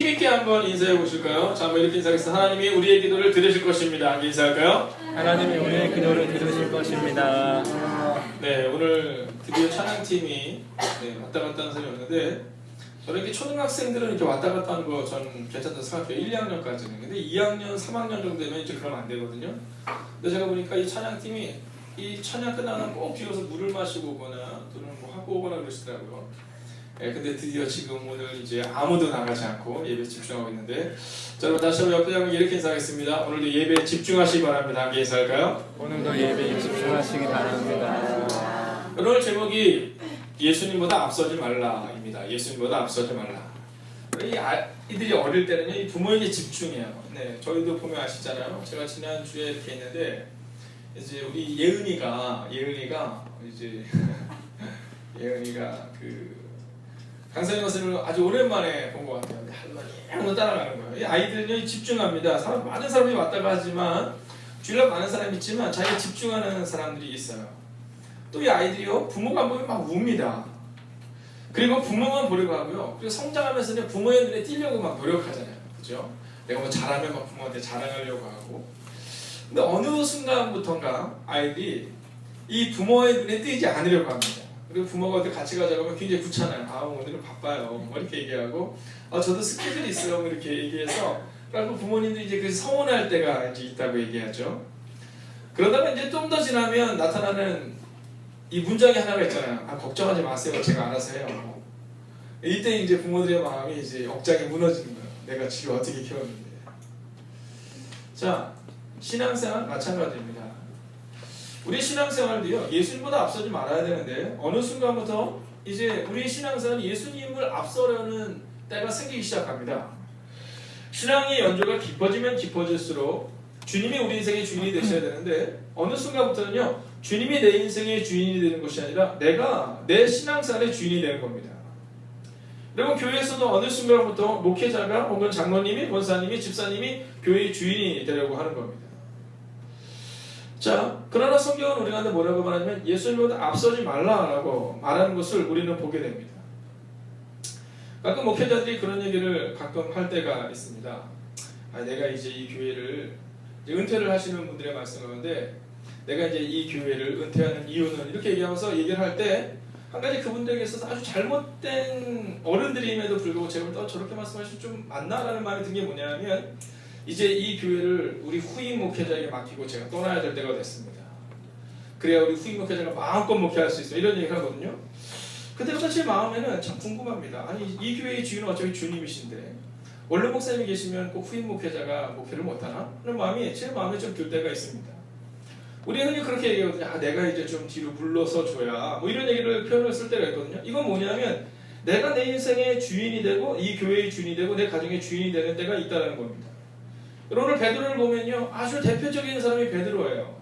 힘있게 한번 인사해 보실까요? 자, 한번 이렇게 인사하겠습니다. 하나님이 우리의 기도를 들으실 것입니다. 함께 인사할까요? 하나님이 우리의 기도를 들으실 것입니다. 네, 오늘 드디어 찬양팀이 왔다 갔다 하는 사람이 없는데, 저는 이렇게 초등학생들은 이렇게 왔다 갔다 하는 거 저는 괜찮다고 생각해요. 1, 2학년까지는. 근데 2학년, 3학년 정도 되면 이제 그러면 안 되거든요. 근데 제가 보니까 이 찬양팀이 이 찬양 끝나면 꼭 뒤에서 물을 마시고 오거나 또는 뭐 하고 오거나 그러시더라고요. 근데 드디어 지금 오늘 이제 아무도 나가지 않고 예배에 집중하고 있는데, 자, 여러분 다시 한번 옆에 장면 이렇게 인사하겠습니다. 오늘도 예배에 집중하시기 바랍니다. 함께 인사할까요? 오늘도 예배에 집중하시기 바랍니다. 오늘 제목이 예수님보다 앞서지 말라입니다. 예수님보다 앞서지 말라. 이 아이들이 어릴 때는요, 이 부모에게 집중해요. 네, 저희도 보면 아시잖아요. 제가 지난주에 이렇게 했는데, 이제 우리 예은이가 이제 예은이가 그 강사님 선생님을 아주 오랜만에 본 것 같아요. 할머니 하고 따라가는 거예요. 이 아이들은요, 집중합니다. 많은 사람이 왔다가 하지만 주일날 많은 사람이 있지만 자기가 집중하는 사람들이 있어요. 또 이 아이들이요, 부모가 안 보면 막 웁니다. 그리고 부모만 보려고 하고요. 그리고 성장하면서는 부모의 눈에 띄려고 막 노력하잖아요. 그죠? 내가 뭐 잘하면 막 부모한테 자랑하려고 하고. 근데 어느 순간부터인가 아이들이 이 부모의 눈에 띄지 않으려고 합니다. 그리고 부모가 어디 같이 가자고 하면 굉장히 귀찮아요. 아, 오늘은 바빠요. 뭐 이렇게 얘기하고, 아, 저도 스케줄이 있어요. 뭐 이렇게 얘기해서, 그리고 부모님들이 이제 그래서 서운할 때가 이제 있다고 얘기하죠. 그러다가 이제 좀 더 지나면 나타나는 이 문장이 하나가 있잖아요. 아, 걱정하지 마세요. 제가 알아서 해요. 이때 이제 부모들의 마음이 이제 억장이 무너지는 거예요. 내가 지금 어떻게 키웠는데. 자, 신앙생활 마찬가지입니다. 우리 신앙생활도요, 예수님보다 앞서지 말아야 되는데 어느 순간부터 이제 우리 신앙생활은 예수님을 앞서려는 때가 생기기 시작합니다. 신앙의 연조가 깊어지면 깊어질수록 주님이 우리 인생의 주인이 되셔야 되는데, 어느 순간부터는요, 주님이 내 인생의 주인이 되는 것이 아니라 내가 내 신앙생활의 주인이 되는 겁니다. 여러분, 교회에서도 어느 순간부터 목회자가 혹은 장로님이, 권사님이, 집사님이 교회의 주인이 되려고 하는 겁니다. 자, 그러나 성경은 우리가 뭐라고 말하냐면 예수님보다 앞서지 말라라고 말하는 것을 우리는 보게 됩니다. 가끔 목회자들이 그런 얘기를 가끔 할 때가 있습니다. 아, 내가 이제 이 교회를 이제 은퇴를 하시는 분들의 말씀하는데, 내가 이제 이 교회를 은퇴하는 이유는 이렇게 얘기하면서 얘기를 할 때 한 가지 그분들에게 있어서 아주 잘못된 어른들임에도 불구하고 제가 볼 때 저렇게 말씀하시면 좀 맞나라는 말이 든 게 뭐냐면, 이제 이 교회를 우리 후임 목회자에게 맡기고 제가 떠나야 될 때가 됐습니다. 그래야 우리 후임 목회자가 마음껏 목회할 수 있어요. 이런 얘기를 하거든요. 그때부터 제 마음에는 참 궁금합니다. 아니, 이 교회의 주인은 어차피 주님이신데 원래 목사님이 계시면 꼭 후임 목회자가 목회를 못하나? 하는 마음이 제 마음에 좀 들 때가 있습니다. 우리 흔히 그렇게 얘기하거든요. 아, 내가 이제 좀 뒤로 물러서 줘야 뭐 이런 얘기를 표현을 쓸 때가 있거든요. 이건 뭐냐면 내가 내 인생의 주인이 되고 이 교회의 주인이 되고 내 가정의 주인이 되는 때가 있다는 겁니다. 오늘 베드로를 보면요, 아주 대표적인 사람이 베드로예요.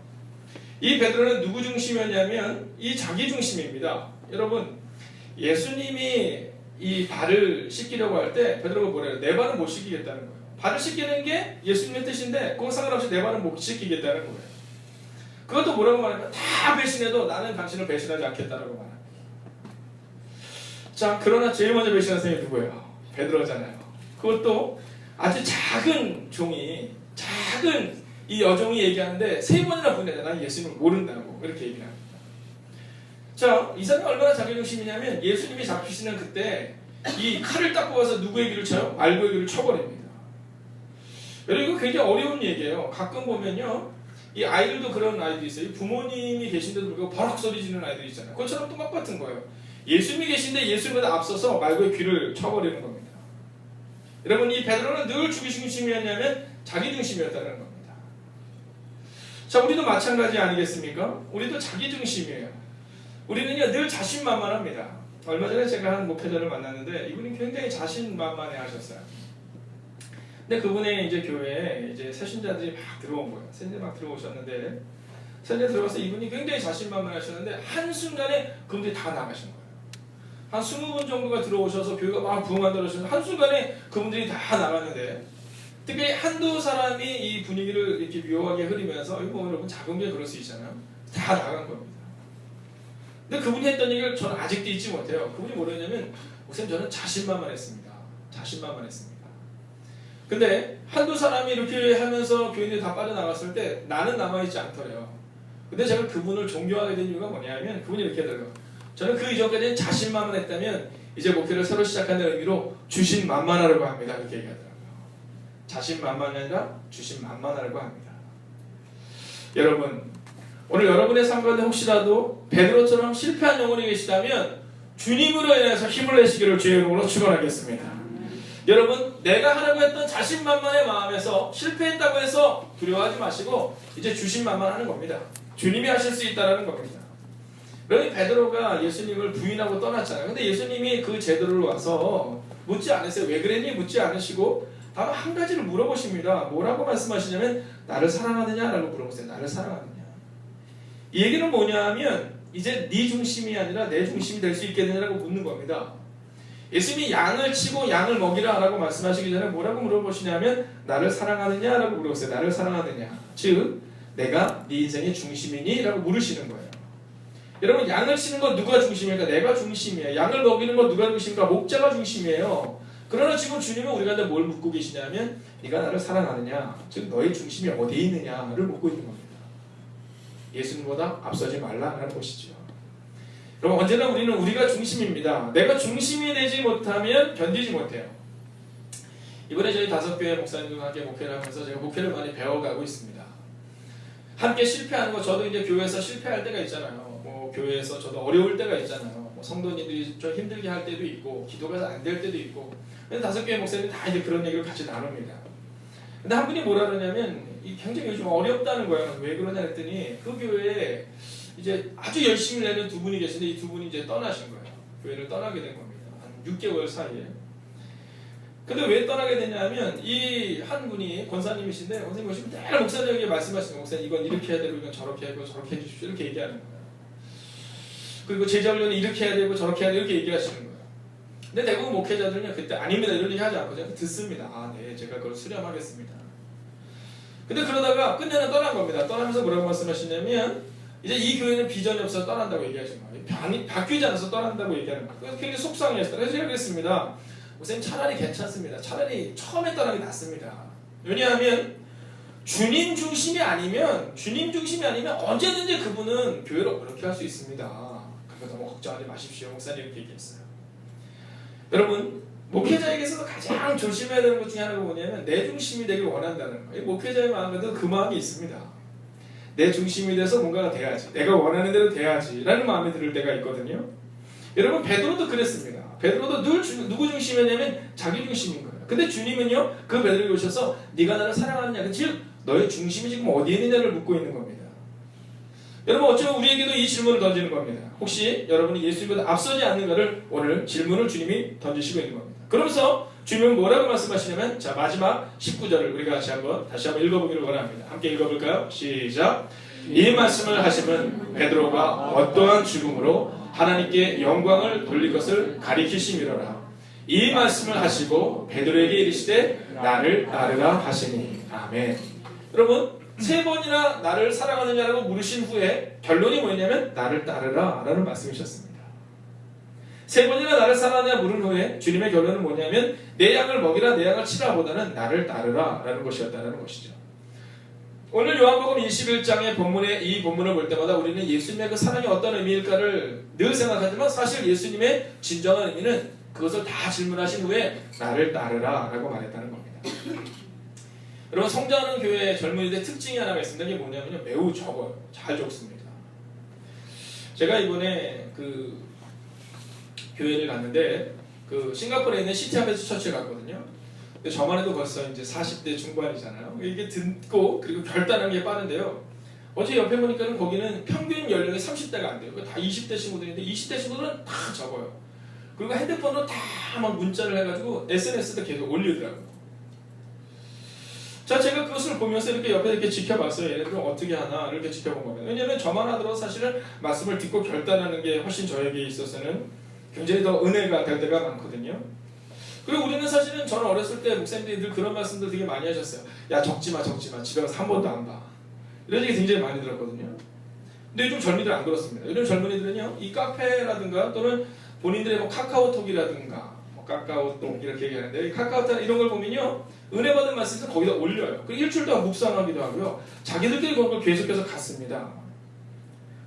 이 베드로는 누구 중심이었냐면 이 자기 중심입니다. 여러분, 예수님이 이 발을 씻기려고 할 때 베드로가 뭐래요? 내 발은 못 씻기겠다는 거예요. 발을 씻기는 게 예수님의 뜻인데 그거 상관없이 내 발은 못 씻기겠다는 거예요. 그것도 뭐라고 말하면 다 배신해도 나는 당신을 배신하지 않겠다라고 말합니다. 자, 그러나 제일 먼저 배신한 사람이 누구예요? 베드로잖아요. 그것도 아주 작은 종이, 작은 이 여종이 얘기하는데 3번이나 분해다. 난 예수님을 모른다고 이렇게 얘기를 합니다. 자, 이 사람이 얼마나 자기중심이냐면 예수님이 잡히시는 그때 이 칼을 딱 뽑아서 누구의 귀를 쳐요? 말고의 귀를 쳐버립니다. 여러분, 이거 굉장히 어려운 얘기예요. 가끔 보면요, 이 아이들도 그런 아이들이 있어요. 부모님이 계신데도 불구하고 버럭 소리 지르는 아이들이 있잖아요. 그것처럼 똑같은 거예요. 예수님이 계신데 예수님보다 앞서서 말고의 귀를 쳐버리는 겁니다. 여러분, 이 베드로는 늘 자기중심이었냐면 자기중심이었다는 겁니다. 자, 우리도 마찬가지 아니겠습니까? 우리도 자기중심이에요. 우리는요, 늘 자신만만합니다. 얼마 전에 제가 한 목회자를 만났는데 이분이 굉장히 자신만만해 하셨어요. 근데 그분의 이제 교회에 이제 새신자들이 막 들어온 거예요. 새신자 막 들어오셨는데, 새신자 들어와서 이분이 굉장히 자신만만해 하셨는데 한순간에 그분들이 다 나가신 거예요. 한 20분 정도가 들어오셔서 교회가 막 부흥한다고 하셨는데 한순간에 그분들이 다 나갔는데, 특별히 한두 사람이 이 분위기를 이렇게 묘하게 흐리면서, 이거 뭐 여러분 작은 게 그럴 수 있잖아요. 다 나간 겁니다. 근데 그분이 했던 얘기를 저는 아직도 잊지 못해요. 그분이 뭐랬냐면, 목사님, 저는 자신만만했습니다. 자신만만했습니다. 근데 한두 사람이 이렇게 하면서 교인들이 다 빠져나갔을 때 나는 남아있지 않더래요. 근데 제가 그분을 존경하게 된 이유가 뭐냐면 그분이 이렇게 하더라고요. 저는 그 이전까지는 자신만만했다면 이제 목회를 새로 시작하는 의미로 주신만만하라고 합니다. 이렇게 얘기하더라고요. 자신만만이 아니라 주신만만하라고 합니다. 여러분, 오늘 여러분의 삶 가운데 혹시라도 베드로처럼 실패한 영혼이 계시다면 주님으로 인해서 힘을 내시기를 주의 이름으로 축원하겠습니다. 여러분, 내가 하려고 했던 자신만만의 마음에서 실패했다고 해서 두려워하지 마시고 이제 주신만만하는 겁니다. 주님이 하실 수 있다는 겁니다. 그러니 베드로가 예수님을 부인하고 떠났잖아요. 근데 예수님이 그 제도를 와서 묻지 않으세요. 왜 그랬니? 묻지 않으시고 다만 한 가지를 물어보십니다. 뭐라고 말씀하시냐면 나를 사랑하느냐라고 물어보세요. 나를 사랑하느냐. 이 얘기는 뭐냐면 이제 네 중심이 아니라 내 중심이 될 수 있겠느냐라고 묻는 겁니다. 예수님이 양을 치고 양을 먹이라 라고 말씀하시기 전에 뭐라고 물어보시냐면 나를 사랑하느냐라고 물어보세요. 나를 사랑하느냐. 즉 내가 네 인생의 중심이니? 라고 물으시는 거예요. 여러분, 양을 치는 건 누가 중심입니까? 내가 중심이에요. 양을 먹이는 건 누가 중심입니까? 목자가 중심이에요. 그러나 지금 주님은 우리가 뭘 묻고 계시냐면 네가 나를 사랑하느냐, 즉 너의 중심이 어디에 있느냐를 묻고 있는 겁니다. 예수님보다 앞서지 말라라는 것이죠. 여러분, 언제나 우리는 우리가 중심입니다. 내가 중심이 되지 못하면 견디지 못해요. 이번에 저희 5교회 목사님들과 함께 목회를 하면서 제가 목회를 많이 배워가고 있습니다. 함께 실패하는 거, 저도 이제 교회에서 실패할 때가 있잖아요. 교회에서 저도 어려울 때가 있잖아요. 성도님들이 좀 힘들게 할 때도 있고 기도가 안 될 때도 있고. 근데 5교회 목사님이 다 이제 그런 얘기를 같이 나눕니다. 근데 한 분이 뭐라 그러냐면 굉장히 요즘 어렵다는 거예요. 왜 그러냐 했더니 그 교회에 이제 아주 열심히 내는 두 분이 계신데 이 두 분이 이제 떠나신 거예요. 교회를 떠나게 된 겁니다. 한 6개월 사이에. 근데 왜 떠나게 되냐면 이 한 분이 권사님이신데 권사님 오시면 늘 목사님에게 말씀하시는 목사님 이건 이렇게 해야 되고 이건 저렇게 하고 저렇게 해주십시오 이렇게 얘기하는 거예요. 그리고 제자훈련은 이렇게 해야 되고 저렇게 해야 되고 이렇게 얘기하시는 거예요. 근데 대부분 목회자들은 그때 아닙니다 이런 얘기 하지 않고 그냥 듣습니다. 아, 네, 제가 그걸 수렴하겠습니다. 근데 그러다가 끝내는 떠난 겁니다. 떠나면서 뭐라고 말씀하시냐면 이제 이 교회는 비전이 없어서 떠난다고 얘기하시는 거예요. 바뀌지 않아서 떠난다고 얘기하는 거예요. 그래서 굉장히 속상해했어요. 그래서 제가 그랬습니다. 목사님 차라리 괜찮습니다. 차라리 처음에 떠나는 게 낫습니다. 왜냐하면 주님 중심이 아니면 언제든지 그분은 교회를 그렇게 할 수 있습니다. 그러니까 너무 걱정하지 마십시오. 목사님 이렇게 얘기했어요. 여러분, 목회자에게서도 가장 조심해야 되는 것 중에 하나가 뭐냐면 내 중심이 되길 원한다는 거예요. 목회자의 마음에도 그 마음이 있습니다. 내 중심이 돼서 뭔가가 돼야지. 내가 원하는 대로 돼야지. 라는 마음이 들 때가 있거든요. 여러분, 베드로도 그랬습니다. 베드로도 늘 누구 중심이냐면 자기 중심인 거예요. 근데 주님은요, 그 베드로에게 오셔서 네가 나를 사랑하느냐, 즉 너의 중심이 지금 어디에 있느냐를 묻고 있는 겁니다. 여러분, 어쩌면 우리에게도 이 질문을 던지는 겁니다. 혹시 여러분이 예수님보다 앞서지 않는가를 오늘 질문을 주님이 던지시고 있는 겁니다. 그러면서 주님은 뭐라고 말씀하시냐면 자, 마지막 19절을 우리가 다시 한번 읽어보기를 원합니다. 함께 읽어볼까요? 시작. 이 말씀을 하시면 베드로가 어떠한 죽음으로 하나님께 영광을 돌릴 것을 가리키심이로라. 이 말씀을 하시고 베드로에게 이르시되 나를 따르라 하시니. 아멘. 여러분, 3번이나 나를 사랑하느냐라고 물으신 후에 결론이 뭐냐면 나를 따르라 라는 말씀이셨습니다. 3번이나 나를 사랑하느냐 물은 후에 주님의 결론은 뭐냐면 내 양을 먹이라 내 양을 치라 보다는 나를 따르라 라는 것이었다는 것이죠. 오늘 요한복음 21장의 본문에 이 본문을 볼 때마다 우리는 예수님의 그 사랑이 어떤 의미일까를 늘 생각하지만 사실 예수님의 진정한 의미는 그것을 다 질문하신 후에 나를 따르라 라고 말했다는 겁니다. 여러분, 성장하는 교회의 젊은이들의 특징이 하나가 있습니다. 이게 뭐냐면요, 매우 적어요. 잘 적습니다. 제가 이번에 그 교회를 갔는데 그 싱가포르에 있는 시티하베스 처치에 갔거든요. 근데 저만 해도 벌써 이제 40대 중반이잖아요. 이게 듣고 그리고 결단하는 게 빠른데요. 어제 옆에 보니까는 거기는 평균 연령이 30대가 안 돼요. 다 20대 친구들인데 20대 친구들은 다 적어요. 그리고 핸드폰으로 다 막 문자를 해가지고 SNS도 계속 올리더라고요. 자, 제가 그것을 보면서 이렇게 옆에 이렇게 지켜봤어요. 얘네들은 어떻게 하나 이렇게 지켜본 겁니다. 왜냐하면 저만 하더라도 사실은 말씀을 듣고 결단하는 게 훨씬 저에게 있어서는 굉장히 더 은혜가 될 때가 많거든요. 그리고 우리는 사실은 저는 어렸을 때 목사님들이 늘 그런 말씀들 되게 많이 하셨어요. 야, 적지마 집에 가서 한 번도 안 봐. 이런 얘기 굉장히 많이 들었거든요. 근데 요즘 젊은이들은 안 그렇습니다. 요즘 젊은이들은요, 이 카페라든가 또는 본인들의 뭐 카카오톡이라든가 카카오톡 이렇게 얘기하는데 카카오톡 이런 걸 보면요 은혜 받은 말씀을 거기다 올려요. 그리고 일주일 동안 묵상하기도 하고요. 자기들끼리 그런 걸 계속해서 갔습니다.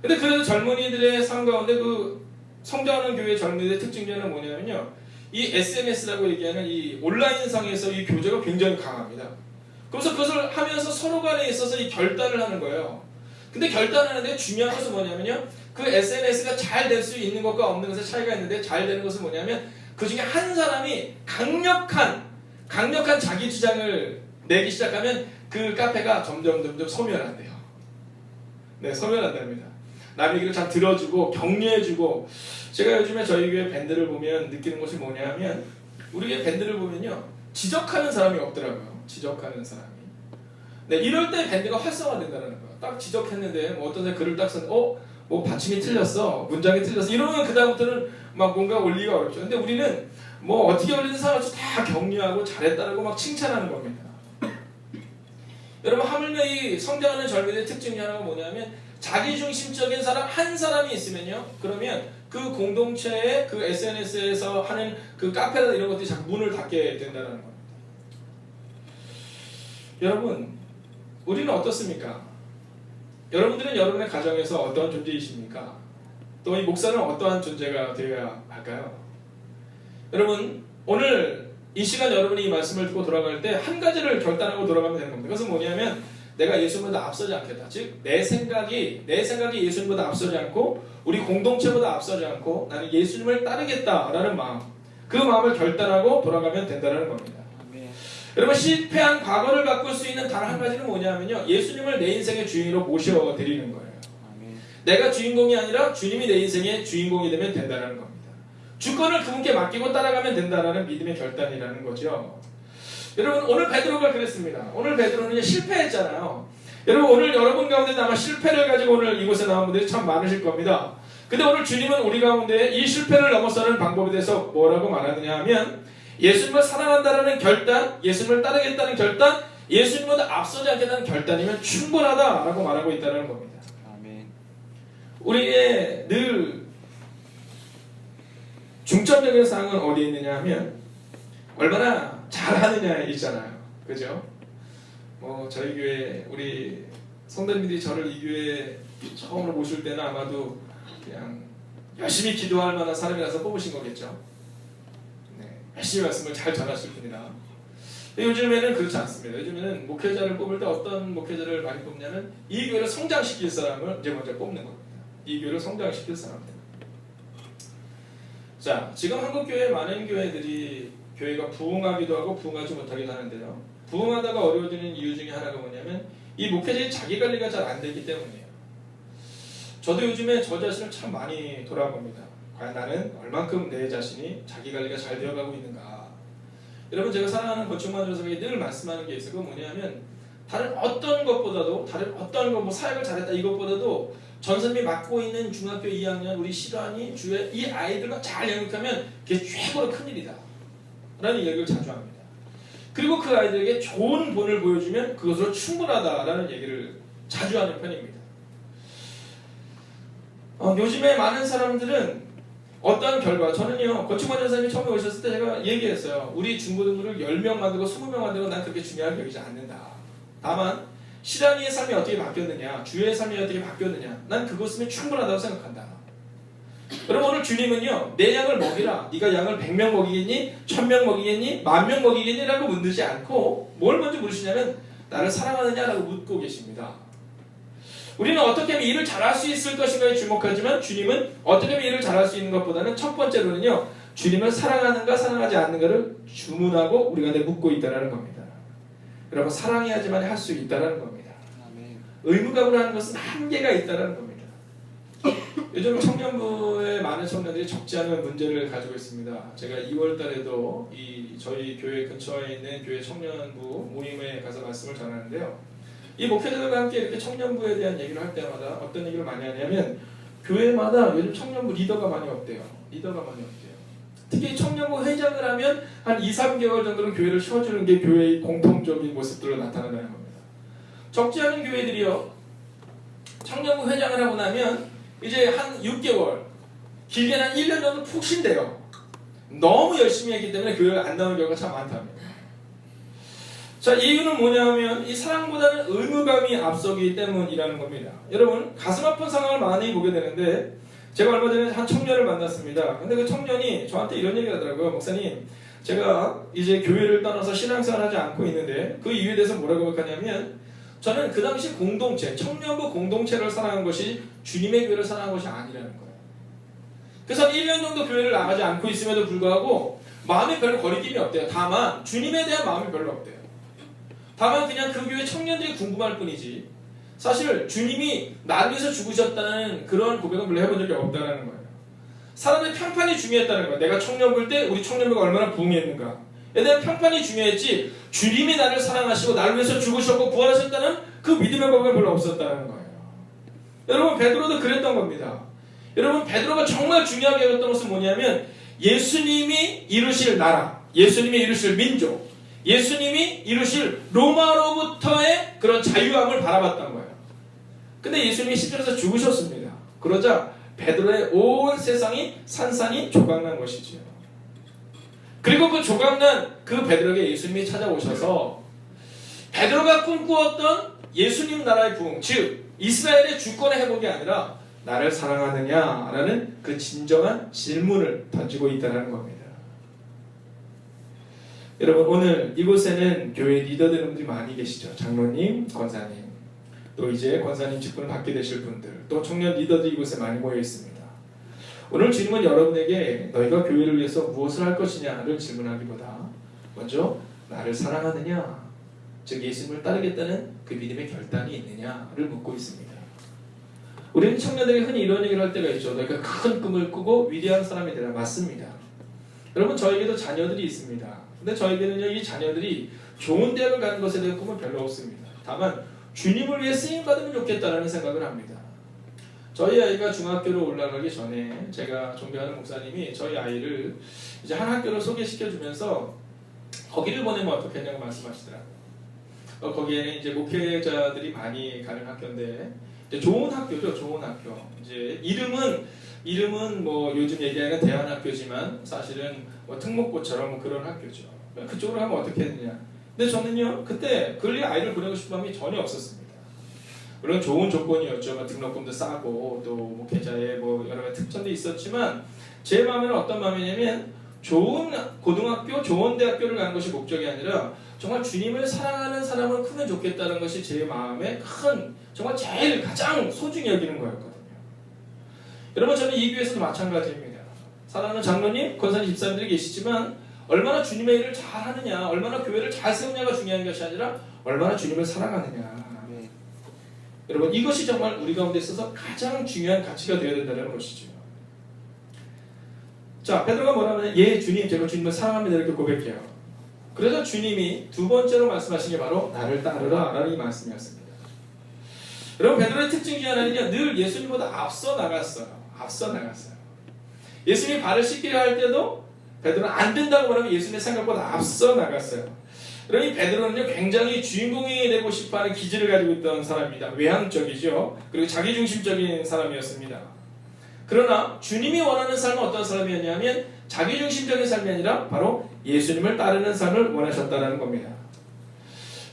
근데 그래도 젊은이들의 삶 가운데 그 성장하는 교회 젊은이들의 특징 중에 하나는 뭐냐면요. 이 SNS라고 얘기하는 이 온라인상에서 이 교제가 굉장히 강합니다. 그래서 그것을 하면서 서로 간에 있어서 이 결단을 하는 거예요. 근데 결단하는데 중요한 것은 뭐냐면요. 그 SNS가 잘 될 수 있는 것과 없는 것의 차이가 있는데 잘 되는 것은 뭐냐면 그 중에 한 사람이 강력한 자기 주장을 내기 시작하면 그 카페가 점점 소멸한대요. 네, 소멸한답니다. 남의 얘기를 잘 들어주고 격려해주고 제가 요즘에 저희 교회 밴드를 보면 느끼는 것이 뭐냐면 우리 교회 밴드를 보면요. 지적하는 사람이 없더라고요. 지적하는 사람이. 네, 이럴 때 밴드가 활성화된다는 거예요. 딱 지적했는데 뭐 어떤 사람이 글을 딱 썼는데 뭐 받침이 틀렸어. 문장이 틀렸어. 이러면 그다음부터는 막 뭔가 올리기가 어렵죠. 근데 우리는 뭐 어떻게 올리든 상관없이 다 격려하고 잘했다고 막 칭찬하는 겁니다. 여러분 하물며 이 성장하는 젊은이의 특징 중에 하나가 뭐냐면 자기중심적인 사람 한 사람이 있으면요. 그러면 그 공동체의 그 SNS에서 하는 그 카페나 이런 것들이 자꾸 문을 닫게 된다는 겁니다. 여러분 우리는 어떻습니까? 여러분들은 여러분의 가정에서 어떠한 존재이십니까? 또 이 목사는 어떠한 존재가 되어야 할까요? 여러분 오늘 이 시간 여러분이 이 말씀을 듣고 돌아갈 때 한 가지를 결단하고 돌아가면 되는 겁니다. 그것은 뭐냐면 내가 예수님보다 앞서지 않겠다. 즉 내 생각이 예수님보다 앞서지 않고 우리 공동체보다 앞서지 않고 나는 예수님을 따르겠다라는 마음 그 마음을 결단하고 돌아가면 된다는 겁니다. 여러분 실패한 과거를 바꿀 수 있는 단 한 가지는 뭐냐면요. 예수님을 내 인생의 주인으로 모셔드리는 거예요. 내가 주인공이 아니라 주님이 내 인생의 주인공이 되면 된다는 겁니다. 주권을 그분께 맡기고 따라가면 된다는 믿음의 결단이라는 거죠. 여러분 오늘 베드로가 그랬습니다. 오늘 베드로는 실패했잖아요. 여러분 오늘 여러분 가운데 아마 실패를 가지고 오늘 이곳에 나온 분들이 참 많으실 겁니다. 근데 오늘 주님은 우리 가운데 이 실패를 넘어서는 방법에 대해서 뭐라고 말하느냐 하면 예수님을 사랑한다는 결단, 예수님을 따르겠다는 결단, 예수님보다 앞서지 않겠다는 결단이면 충분하다라고 말하고 있다는 겁니다. 아멘. 우리의 늘 중점적인 사항은 어디에 있느냐 하면 얼마나 잘하느냐에 있잖아요. 그죠? 뭐 저희 교회 우리 성도님들이 저를 이 교회에 처음으로 모실 때는 아마도 그냥 열심히 기도할 만한 사람이라서 뽑으신 거겠죠. 열심히 말씀을 잘 전하실 분이다. 요즘에는 그렇지 않습니다. 요즘에는 목회자를 뽑을 때 어떤 목회자를 많이 뽑냐면 이 교회를 성장시킬 사람을 이제 먼저 뽑는 겁니다. 이 교회를 성장시킬 사람들. 자, 지금 한국교회 많은 교회들이 교회가 부흥하기도 하고 부흥하지 못하기도 하는데요. 부흥하다가 어려워지는 이유 중에 하나가 뭐냐면 이 목회자의 자기관리가 잘 안 되기 때문이에요. 저도 요즘에 저 자신을 참 많이 돌아봅니다. 과연 나는 얼만큼 내 자신이 자기관리가 잘 되어가고 있는가. 여러분 제가 사랑하는 건축만주사에게 늘 말씀하는 게 있어요. 그건 뭐냐면 다른 어떤 것보다도 다른 어떤 거 뭐 사역을 잘했다 이것보다도 전선미 맡고 있는 중학교 2학년 우리 시간이 주에 이 아이들과 잘 영역하면 그게 최고로 큰일이다 라는 이야기를 자주 합니다. 그리고 그 아이들에게 좋은 본을 보여주면 그것으로 충분하다라는 얘기를 자주 하는 편입니다. 요즘에 많은 사람들은 어떤 결과, 저는요 건축만 전사님이 처음에 오셨을 때 제가 얘기했어요. 우리 중고등부를 10명 만들고 20명 만들고 난 그렇게 중요하게 여기지 않는다. 다만 시라니의 삶이 어떻게 바뀌었느냐, 주의 삶이 어떻게 바뀌었느냐, 난 그것이면 충분하다고 생각한다. 여러분 오늘 주님은요 내 양을 먹이라. 네가 양을 100명 먹이겠니? 1000명 먹이겠니? 10,000명 먹이겠니? 라고 묻지 않고 뭘 먼저 물으시냐면 나를 사랑하느냐라고 묻고 계십니다. 우리는 어떻게 하면 일을 잘할 수 있을 것인가에 주목하지만 주님은 어떻게 하면 일을 잘할 수 있는 것보다는 첫 번째로는요 주님을 사랑하는가 사랑하지 않는가를 주문하고 우리가 묻고 있다는 겁니다. 여러분 사랑해야지만 할 수 있다는 겁니다. 의무감으로 하는 것은 한계가 있다는 겁니다. 요즘 청년부의 많은 청년들이 적지 않은 문제를 가지고 있습니다. 제가 2월 달에도 저희 교회 근처에 있는 교회 청년부 모임에 가서 말씀을 전하는데요. 이 목회자들과 함께 이렇게 청년부에 대한 얘기를 할 때마다 어떤 얘기를 많이 하냐면 교회마다 요즘 청년부 리더가 많이 없대요. 특히 청년부 회장을 하면 한 2-3개월 정도는 교회를 쉬어주는 게 교회의 공통적인 모습들로 나타난다는 겁니다. 적지 않은 교회들이요. 청년부 회장을 하고 나면 이제 한 6개월, 길게는 한 1년 정도 푹 쉰대요. 너무 열심히 했기 때문에 교회를 안 나오는 경우가 참 많답니다. 자, 이유는 뭐냐면 이 사랑보다는 의무감이 앞서기 때문이라는 겁니다. 여러분, 가슴 아픈 상황을 많이 보게 되는데, 제가 얼마 전에 한 청년을 만났습니다. 근데 그 청년이 저한테 이런 얘기를 하더라고요. 목사님, 제가 이제 교회를 떠나서 신앙생활 하지 않고 있는데 그 이유에 대해서 뭐라고 생각하냐면, 저는 그 당시 공동체, 청년부 공동체를 사랑한 것이 주님의 교회를 사랑한 것이 아니라는 거예요. 그래서 1년 정도 교회를 나가지 않고 있음에도 불구하고 마음에 별로 거리낌이 없대요. 다만 주님에 대한 마음이 별로 없대요. 다만 그냥 그 교회 청년들이 궁금할 뿐이지, 사실 주님이 나를 위해서 죽으셨다는 그런 고백은 물론 해본 적이 없다는 거예요. 사람의 평판이 중요했다는 거예요. 내가 청년부일 때 우리 청년부가 얼마나 부흥했는가에 대한 평판이 중요했지, 주님이 나를 사랑하시고 나를 위해서 죽으셨고 부활하셨다는 그 믿음의 고백은 별로 없었다는 거예요. 여러분, 베드로도 그랬던 겁니다. 여러분, 베드로가 정말 중요하게 여겼던 것은 뭐냐면, 예수님이 이루실 나라, 예수님이 이루실 민족, 예수님이 이루실 로마로부터의 그런 자유함을 바라봤던 거예요. 근데 예수님이 십자가에서 죽으셨습니다. 그러자 베드로의 온 세상이 산산이 조각난 것이지요. 그리고 그 조각난 그 베드로에게 예수님이 찾아오셔서 베드로가 꿈꾸었던 예수님 나라의 부흥, 즉 이스라엘의 주권의 회복이 아니라 나를 사랑하느냐라는 그 진정한 질문을 던지고 있다는 겁니다. 여러분, 오늘 이곳에는 교회 리더들 분들이 많이 계시죠. 장로님, 권사님, 또 이제 권사님 직분을 받게 되실 분들, 또 청년 리더들이 이곳에 많이 모여 있습니다. 오늘 주님은 여러분에게 너희가 교회를 위해서 무엇을 할 것이냐를 질문하기보다 먼저 나를 사랑하느냐, 즉 예수님을 따르겠다는 그 믿음의 결단이 있느냐를 묻고 있습니다. 우리는 청년들이 흔히 이런 얘기를 할 때가 있죠. 너희가 큰 꿈을 꾸고 위대한 사람이 되라. 맞습니다. 여러분, 저에게도 자녀들이 있습니다. 근데 저에게는요, 이 자녀들이 좋은 대학을 가는 것에 대한 꿈은 별로 없습니다. 다만 주님을 위해 쓰임받으면 좋겠다라는 생각을 합니다. 저희 아이가 중학교로 올라가기 전에 제가 존경하는 목사님이 저희 아이를 이제 한 학교를 소개시켜 주면서 거기를 보내면 어떻겠냐고 말씀하시더라고요. 거기에는 이제 목회자들이 많이 가는 학교인데, 이제 좋은 학교죠. 좋은 학교. 이제 이름은 뭐 요즘 얘기하는 대안학교지만 사실은 뭐 특목고처럼 뭐 그런 학교죠. 그쪽으로 가면 어떻게 했느냐. 근데 저는요, 그때 그리 아이를 보내고 싶은 마음이 전혀 없었습니다. 물론 좋은 조건이었죠. 뭐 등록금도 싸고 또 목회자의 뭐 여러 가지 특전도 있었지만, 제 마음에는 어떤 마음이냐면, 좋은 고등학교, 좋은 대학교를 가는 것이 목적이 아니라 정말 주님을 사랑하는 사람을 크면 좋겠다는 것이 제 마음의 큰, 정말 제일 가장 소중히 여기는 거였거든요. 여러분, 저는 이 교회에서도 마찬가지입니다. 사랑하는 장로님, 권사님, 집사님들이 계시지만 얼마나 주님의 일을 잘하느냐, 얼마나 교회를 잘 세우냐가 중요한 것이 아니라 얼마나 주님을 사랑하느냐. 여러분, 이것이 정말 우리 가운데 있어서 가장 중요한 가치가 되어야 된다는 것이죠. 자, 베드로가 뭐라면, 예 주님, 제가 주님을 사랑합니다, 이렇게 고백해요. 그래서 주님이 두 번째로 말씀하신 게 바로 나를 따르라 라는 이 말씀이었습니다. 여러분, 베드로의 특징 중에 하나는요, 늘 예수님보다 앞서 나갔어요. 예수님이 발을 씻기려 할 때도 베드로는 안 된다고 말하면 예수님의 생각보다 앞서 나갔어요. 그러니 베드로는요, 굉장히 주인공이 되고 싶어하는 기질을 가지고 있던 사람입니다. 외향적이죠. 그리고 자기중심적인 사람이었습니다. 그러나 주님이 원하는 삶은 어떤 사람이었냐면, 자기중심적인 삶이 아니라 바로 예수님을 따르는 삶을 원하셨다는 겁니다.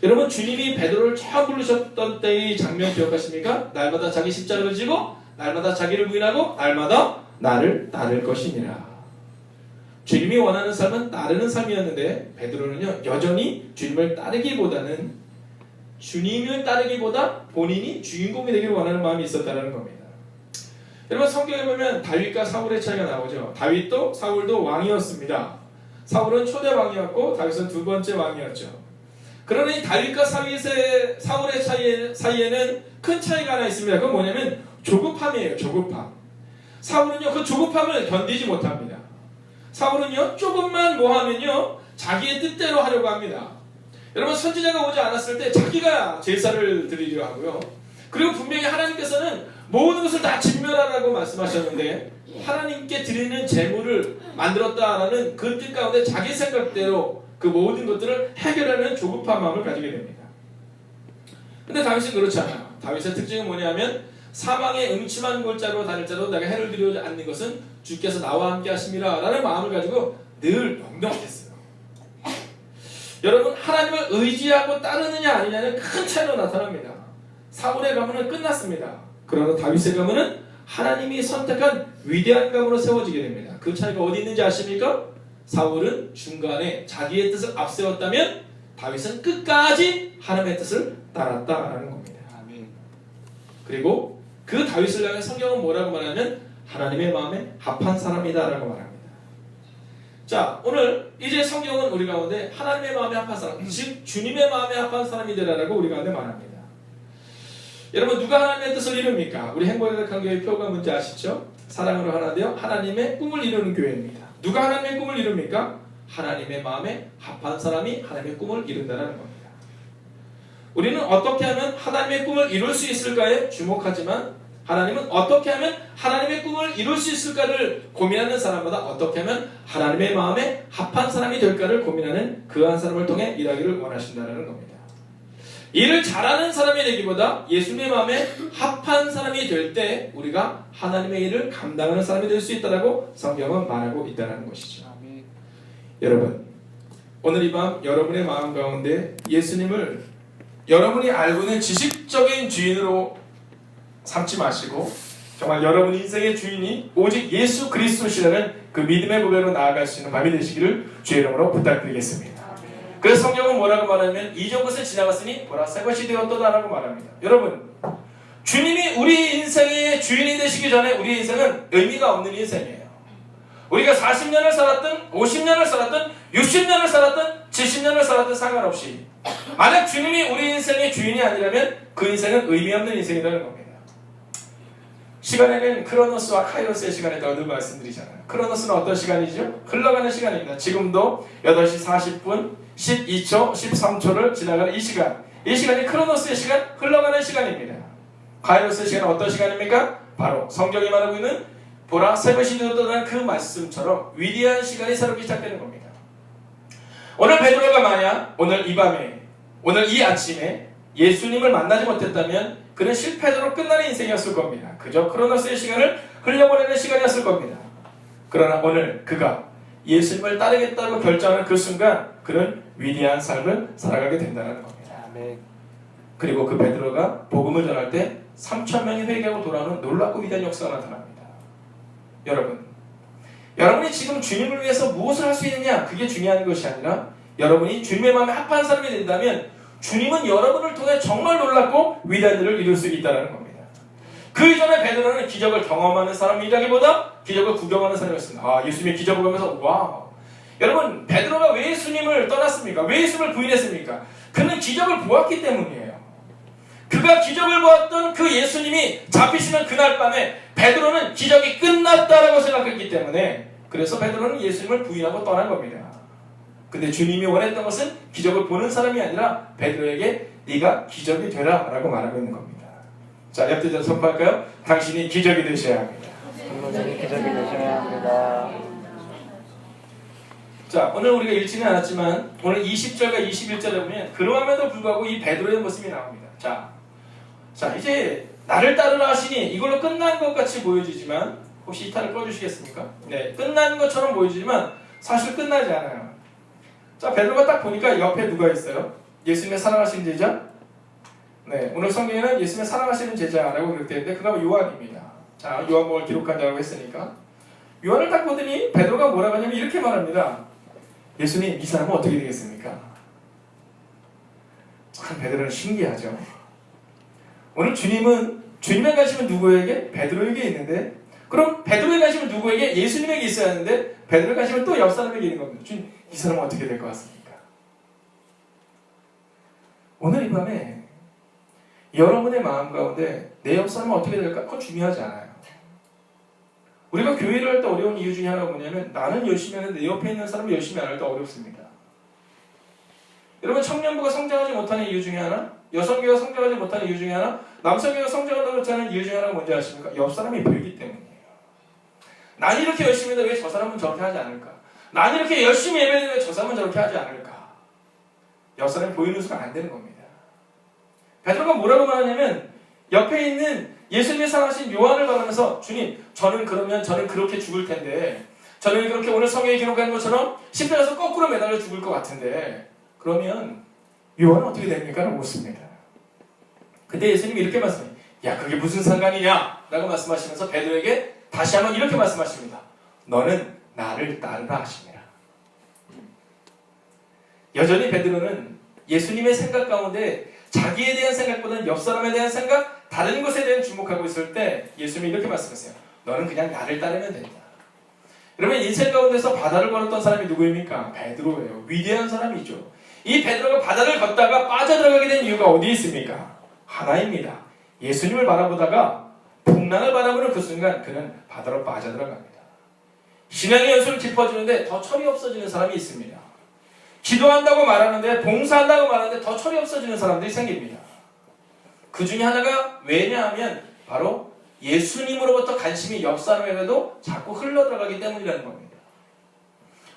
여러분, 주님이 베드로를 처음 부르셨던 때의 장면 기억하십니까? 날마다 자기 십자가를 지고 날마다 자기를 부인하고 날마다 나를 따를 것이니라. 주님이 원하는 삶은 따르는 삶이었는데, 베드로는요, 여전히 주님을 따르기보다 본인이 주인공이 되기를 원하는 마음이 있었다는 겁니다. 여러분, 성경에 보면 다윗과 사울의 차이가 나오죠. 다윗도 사울도 왕이었습니다. 사울은 초대 왕이었고 다윗은 두 번째 왕이었죠. 그러니 다윗과 사울의 사이에는 큰 차이가 하나 있습니다. 그건 뭐냐면 조급함이에요. 조급함. 사울은요, 그 조급함을 견디지 못합니다. 사울은요, 조금만 뭐 하면요, 자기의 뜻대로 하려고 합니다. 여러분, 선지자가 오지 않았을 때 자기가 제사를 드리려 하고요. 그리고 분명히 하나님께서는 모든 것을 다 진멸하라고 말씀하셨는데, 하나님께 드리는 제물을 만들었다라는 그 뜻 가운데 자기 생각대로 그 모든 것들을 해결하는 조급한 마음을 가지게 됩니다. 근데 다윗은 그렇지 않아요. 다윗의 특징은 뭐냐면, 사방에 음침한 골짜기로 다닐 자로 내가 해를 드리지 않는 것은 주께서 나와 함께 하심이라 라는 마음을 가지고 늘 명명했어요. 여러분, 하나님을 의지하고 따르느냐 아니냐는 큰 차이로 나타납니다. 사울의 가문은 끝났습니다. 그러나 다윗의 가문은 하나님이 선택한 위대한 가문으로 세워지게 됩니다. 그 차이가 어디 있는지 아십니까? 사울은 중간에 자기의 뜻을 앞세웠다면 다윗은 끝까지 하나님의 뜻을 따랐다라는 겁니다. 아멘. 그리고 그 다윗을 향해 성경은 뭐라고 말하냐면 하나님의 마음에 합한 사람이다라고 말합니다. 자, 오늘 이제 성경은 우리 가운데 하나님의 마음에 합한 사람, 즉 주님의 마음에 합한 사람이다라고 우리 가운데 말합니다. 여러분, 누가 하나님의 뜻을 이룹니까? 우리 행복의 교회 표가 뭔지 아시죠? 사랑으로 하나 되어 하나님의 꿈을 이루는 교회입니다. 누가 하나님의 꿈을 이룹니까? 하나님의 마음에 합한 사람이 하나님의 꿈을 이룬다는 겁니다. 우리는 어떻게 하면 하나님의 꿈을 이룰 수 있을까에 주목하지만 하나님은 어떻게 하면 하나님의 꿈을 이룰 수 있을까를 고민하는 사람보다 어떻게 하면 하나님의 마음에 합한 사람이 될까를 고민하는 그 한 사람을 통해 일하기를 원하신다는 겁니다. 일을 잘하는 사람이 되기보다 예수님의 마음에 합한 사람이 될 때 우리가 하나님의 일을 감당하는 사람이 될 수 있다고 성경은 말하고 있다는 것이죠. 아멘. 여러분, 오늘 이 밤 여러분의 마음 가운데 예수님을 여러분이 알고 있는 지식적인 주인으로 삼지 마시고 정말 여러분 인생의 주인이 오직 예수 그리스도시라는 그 믿음의 고백으로 나아갈 수 있는 밤이 되시기를 주의 이름으로 부탁드리겠습니다. 그래서 성경은 뭐라고 말하면 이전 것을 지나갔으니 보라 새 것이 되었도다라고 말합니다. 여러분, 주님이 우리 인생의 주인이 되시기 전에 우리 인생은 의미가 없는 인생이에요. 우리가 40년을 살았든 50년을 살았든 60년을 살았든 70년을 살았든 상관없이 만약 주님이 우리 인생의 주인이 아니라면 그 인생은 의미 없는 인생이라는 겁니다. 시간에는 크로노스와 카이로스의 시간에 있다고 늘 말씀드리잖아요. 크로노스는 어떤 시간이죠? 흘러가는 시간입니다. 지금도 8시 40분 12초 13초를 지나가는 이 시간이 크로노스의 시간, 흘러가는 시간입니다. 카이로스의 시간은 어떤 시간입니까? 바로 성경이 말하고 있는 보라 새 것이 되었다는 그 말씀처럼 위대한 시간이 새롭게 시작되는 겁니다. 오늘 베드로가 만약 오늘 이 밤에 오늘 이 아침에 예수님을 만나지 못했다면 그는 실패로 끝나는 인생이었을 겁니다. 그저 크로노스의 시간을 흘려보내는 시간이었을 겁니다. 그러나 오늘 그가 예수님을 따르겠다고 결정하는 그 순간 그는 위대한 삶을 살아가게 된다는 겁니다. 아멘. 그리고 그 베드로가 복음을 전할 때 3,000명이 회개하고 돌아오는 놀랍고 위대한 역사가 나타납니다. 여러분이 지금 주님을 위해서 무엇을 할 수 있느냐 그게 중요한 것이 아니라 여러분이 주님의 마음에 합한 사람이 된다면 주님은 여러분을 통해 정말 놀랍고 위대한 일을 이룰 수 있다는 겁니다. 그 이전에 베드로는 기적을 경험하는 사람이라기보다 기적을 구경하는 사람이었습니다. 아, 예수님의 기적을 보면서 와우. 여러분, 베드로가 왜 예수님을 떠났습니까? 왜 예수님을 부인했습니까? 그는 기적을 보았기 때문이에요. 그가 기적을 보았던 그 예수님이 잡히시는 그날 밤에 베드로는 기적이 끝났다라고 생각했기 때문에 그래서 베드로는 예수님을 부인하고 떠난 겁니다. 근데 주님이 원했던 것은 기적을 보는 사람이 아니라 베드로에게 네가 기적이 되라 라고 말하고 있는 겁니다. 자, 옆에 선포할까요? 당신이 기적이 되셔야 합니다. 당신이 기적이 되셔야 합니다. 자, 오늘 우리가 읽지는 않았지만 오늘 20절과 21절에 보면 그러함에도 불구하고 이 베드로의 모습이 나옵니다. 자, 이제 나를 따르라 하시니 이걸로 끝난 것 같이 보여지지만 혹시 이탄을 꺼주시겠습니까? 네, 끝난 것처럼 보여지지만 사실 끝나지 않아요. 자, 베드로가 딱 보니까 옆에 누가 있어요? 예수님의 사랑하시는 제자? 네, 오늘 성경에는 예수님의 사랑하시는 제자라고 그렇게 되는데 그가 요한입니다. 자, 요한복음을 기록한 자라고 했으니까 요한을 딱 보더니 베드로가 뭐라고 하냐면 이렇게 말합니다. 예수님, 이 사람은 어떻게 되겠습니까? 참 베드로는 신기하죠. 오늘 주님의 관심은 누구에게? 베드로에게 있는데 그럼 베드로의 관심은 누구에게? 예수님에게 있어야 하는데 베드로의 관심은 또 옆 사람에게 있는 겁니다. 주님, 이 사람은 어떻게 될 것 같습니까? 오늘 이 밤에 여러분의 마음 가운데 내 옆 사람은 어떻게 될까? 그건 중요하지 않아요. 우리가 교회를 할 때 어려운 이유 중에 하나가 뭐냐면 나는 열심히 하는데 내 옆에 있는 사람이 열심히 안 할 때 어렵습니다. 여러분, 청년부가 성장하지 못하는 이유 중에 하나, 여성교회가 성장하지 못하는 이유 중에 하나, 남성교회가 성장하지 못하는 이유 중에 하나가 뭔지 아십니까? 옆 사람이 보이기 때문이에요. 난 이렇게 열심히 했는데 왜 저 사람은 저렇게 하지 않을까? 난 이렇게 열심히 예배했는데 왜 저 사람은 저렇게 하지 않을까? 옆 사람이 보이는 수가 안 되는 겁니다. 베드로가 뭐라고 말하냐면 옆에 있는 예수님의 사랑하신 요한을 바라면서 주님, 저는 그렇게 죽을 텐데 저는 그렇게 오늘 성경에 기록한 것처럼 십자가에서 거꾸로 매달려 죽을 것 같은데 그러면 유언은 어떻게 됩니까? 라고 묻습니다. 그때 예수님이 이렇게 말씀해요. 야, 그게 무슨 상관이냐? 라고 말씀하시면서 베드로에게 다시 한번 이렇게 말씀하십니다. 너는 나를 따르라 하시니라. 여전히 베드로는 예수님의 생각 가운데 자기에 대한 생각보다는 옆 사람에 대한 생각, 다른 것에 대한 주목하고 있을 때 예수님이 이렇게 말씀하세요. 너는 그냥 나를 따르면 된다. 그러면 인생 가운데서 바다를 걸었던 사람이 누구입니까? 베드로예요. 위대한 사람이죠. 이 베드로가 바다를 걷다가 빠져들어가게 된 이유가 어디에 있습니까? 하나입니다. 예수님을 바라보다가 풍랑을 바라보는 그 순간 그는 바다로 빠져들어갑니다. 신앙의 연수를 짚어주는데 더 철이 없어지는 사람이 있습니다. 기도한다고 말하는데 봉사한다고 말하는데 더 철이 없어지는 사람들이 생깁니다. 그 중에 하나가 왜냐하면 바로 예수님으로부터 관심이 옆 사람에게도 자꾸 흘러들어가기 때문이라는 겁니다.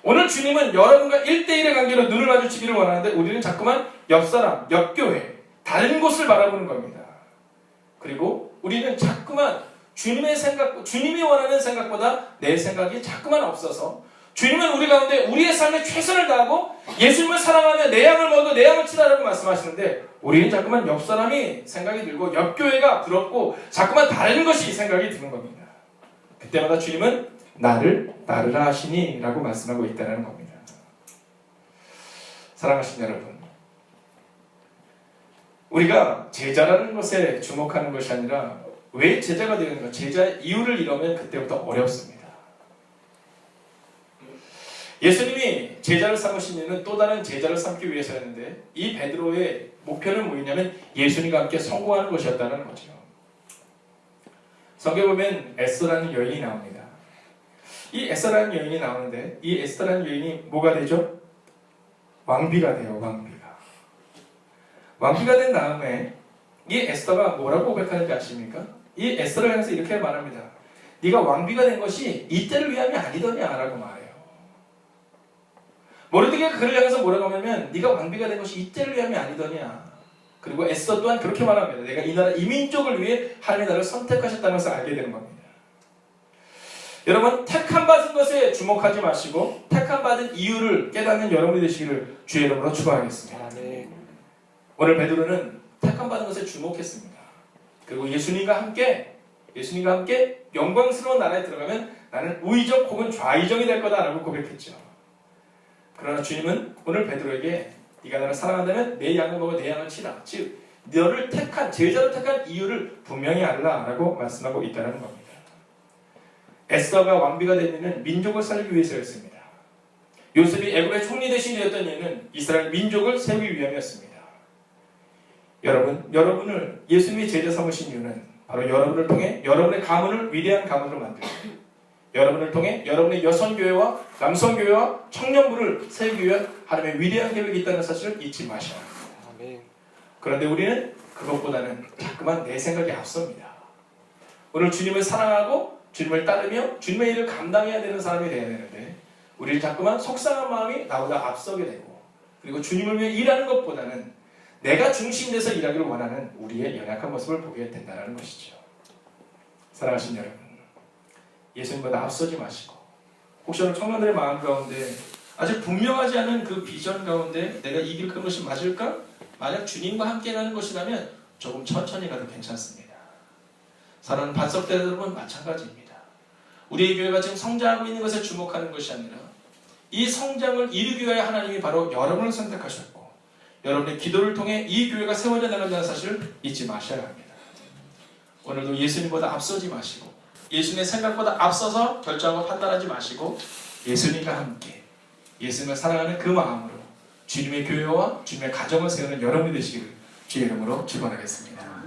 오늘 주님은 여러분과 1대1의 관계로 눈을 마주치기를 원하는데 우리는 자꾸만 옆 사람, 옆 교회, 다른 곳을 바라보는 겁니다. 그리고 우리는 자꾸만 주님의 생각, 주님이 원하는 생각보다 내 생각이 자꾸만 없어서 주님은 우리 가운데 우리의 삶에 최선을 다하고 예수님을 사랑하며 내 양을 먹고 내 양을 치라라고 말씀하시는데 우리는 자꾸만 옆 사람이 생각이 들고 옆 교회가 부럽고 자꾸만 다른 것이 생각이 드는 겁니다. 그때마다 주님은 나를 따르라 하시니 라고 말씀하고 있다는 겁니다. 사랑하신 여러분, 우리가 제자라는 것에 주목하는 것이 아니라 왜 제자가 되는가, 제자의 이유를 잃으면 그때부터 어렵습니다. 예수님이 제자를 삼으신 이유는 또 다른 제자를 삼기 위해서였는데 이 베드로의 목표는 뭐였냐면 예수님과 함께 성공하는 것이었다는 거죠. 성경에 보면 에스더라는 여인이 나옵니다. 이 에스더라는 여인이 나오는데 이 에스더라는 여인이 뭐가 되죠? 왕비가 돼요. 왕비가 된 다음에 이 에스더가 뭐라고 고백하는지 아십니까? 이 에스더를 향해서 이렇게 말합니다. 네가 왕비가 된 것이 이때를 위함이 아니더냐라고 말해요. 모르드게가 그를 향해서 뭐라고 하냐면 네가 왕비가 된 것이 이때를 위함이 아니더냐. 그리고 에스더 또한 그렇게 말합니다. 내가 이 나라 이 민족을 위해 하나님의 나라를 선택하셨다면서 알게 되는 겁니다. 여러분, 택함 받은 것에 주목하지 마시고 택함 받은 이유를 깨닫는 여러분이 되시기를 주의 이름으로 축원하겠습니다. 오늘 베드로는 택함 받은 것에 주목했습니다. 그리고 예수님과 함께 영광스러운 나라에 들어가면 나는 우의적 혹은 좌의적이 될 거다라고 고백했죠. 그러나 주님은 오늘 베드로에게 네가 나를 사랑한다면 내 양을 먹어 내 양을 치라. 즉 너를 택한 제자로 택한 이유를 분명히 알라라고 말씀하고 있다는 겁니다. 에스더가 왕비가 된 이유는 민족을 살리기 위해서였습니다. 요셉이 애굽의 총리 대신이 되었던 이유는 이스라엘 민족을 세우기 위함이었습니다. 여러분을 예수님이 제자 삼으신 이유는 바로 여러분을 통해 여러분의 가문을 위대한 가문으로 만들고 여러분을 통해 여러분의 여성교회와 남성교회와 청년부를 세우기 위한 하나님의 위대한 계획이 있다는 사실을 잊지 마셔야 합니다. 그런데 우리는 그것보다는 자꾸만 내 생각이 앞섭니다. 오늘 주님을 사랑하고 주님을 따르며 주님의 일을 감당해야 되는 사람이 되어야 되는데 우리는 자꾸만 속상한 마음이 나보다 앞서게 되고 그리고 주님을 위해 일하는 것보다는 내가 중심돼서 일하기를 원하는 우리의 연약한 모습을 보게 된다는 것이죠. 사랑하신 여러분, 예수님보다 앞서지 마시고 혹시 오늘 청년들의 마음 가운데 아직 분명하지 않은 그 비전 가운데 내가 이 길 걷는 것이 맞을까? 만약 주님과 함께 가는 것이라면 조금 천천히 가도 괜찮습니다. 사랑하는 반석대 여러분 마찬가지입니다. 우리의 교회가 지금 성장하고 있는 것에 주목하는 것이 아니라 이 성장을 이루기 위하여 하나님이 바로 여러분을 선택하셨고 여러분의 기도를 통해 이 교회가 세워져 나간다는 사실을 잊지 마셔야 합니다. 오늘도 예수님보다 앞서지 마시고 예수님의 생각보다 앞서서 결정하고 판단하지 마시고 예수님과 함께 예수님을 사랑하는 그 마음으로 주님의 교회와 주님의 가정을 세우는 여러분이 되시기를 주의 이름으로 축원하겠습니다.